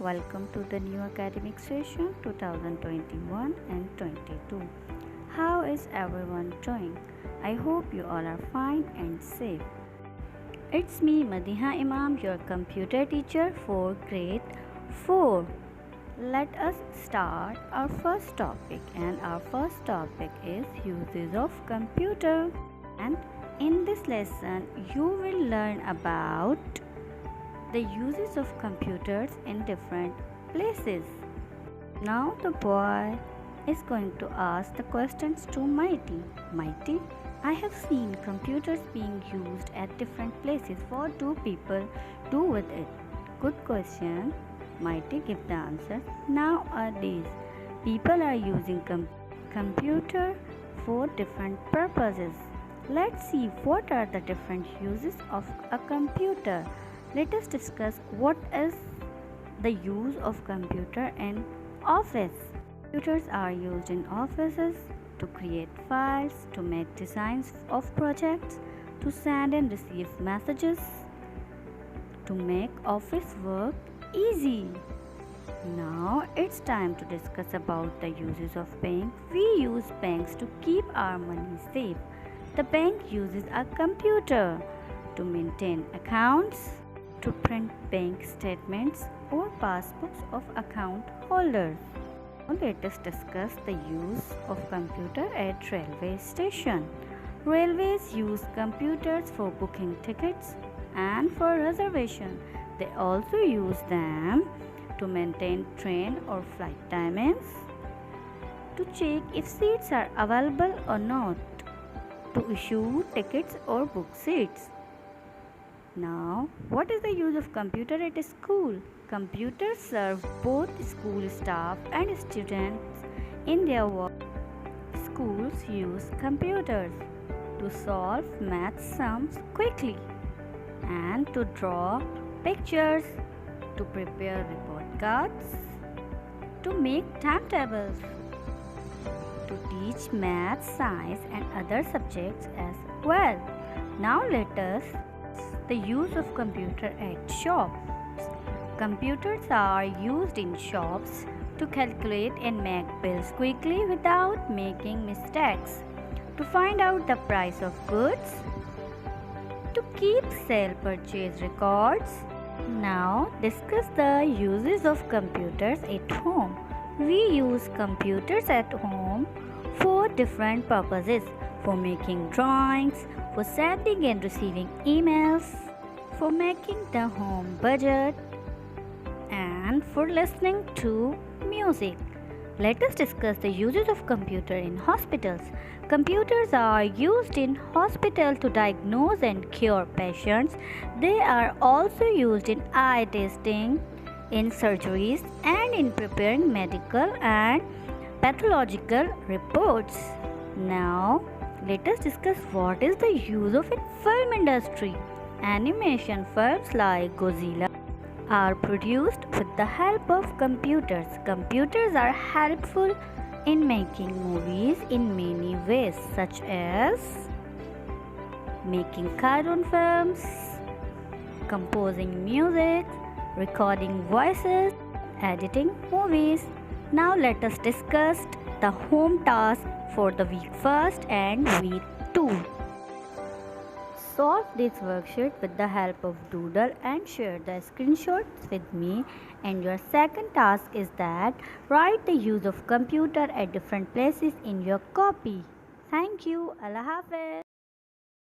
welcome to the new academic session 2021 and 22. How is everyone doing? I hope you all are fine and safe. It's me, Madiha Imam, your computer teacher for grade 4. Let us start our first topic, and our first topic is uses of computer. And in this lesson, you will learn about the uses of computers in different places. Now the boy is going to ask the questions to Mighty. Mighty, I have seen computers being used at different places. What do people do with it? Good question. Mighty, give the answer. Nowadays, people are using computer for different purposes. Let's see what are the different uses of a computer. Let us discuss what is the use of computer in office. Computers are used in offices to create files, to make designs of projects, to send and receive messages, to make office work easy. Now it's time to discuss about the uses of bank. We use banks to keep our money safe. The bank uses a computer to maintain accounts, to print bank statements or passbooks of account holders. Now let us discuss the use of computer at railway station. Railways use computers for booking tickets and for reservation. They also use them to maintain train or flight timings, to check if seats are available or not, to issue tickets or book seats. Now, what is the use of computer at a school? Computers serve both school staff and students in their work. Schools use computers to solve math sums quickly and to draw pictures, to prepare report cards, to make timetables, to teach math, science and other subjects as well. Now let us the use of computer at shops. Computers are used in shops to calculate and make bills quickly without making mistakes, to find out the price of goods, to keep sale purchase records. Now discuss the uses of computers at home. We use computers at home for different purposes: for making drawings, for sending and receiving emails, for making the home budget, and for listening to music. Let us discuss the uses of computer in hospitals. Computers are used in hospital to diagnose and cure patients. They are also used in eye testing, in surgeries, and in preparing medical and pathological reports. Now, let us discuss what is the use of in film industry. Animation films like Godzilla are produced with the help of computers. Computers are helpful in making movies in many ways, such as making cartoon films, composing music, recording voices, editing movies. Now let us discuss the home task for the week 1st and week 2. Solve this worksheet with the help of Doodle and share the screenshots with me. And your second task is that write the use of computer at different places in your copy. Thank you. Allah Hafiz.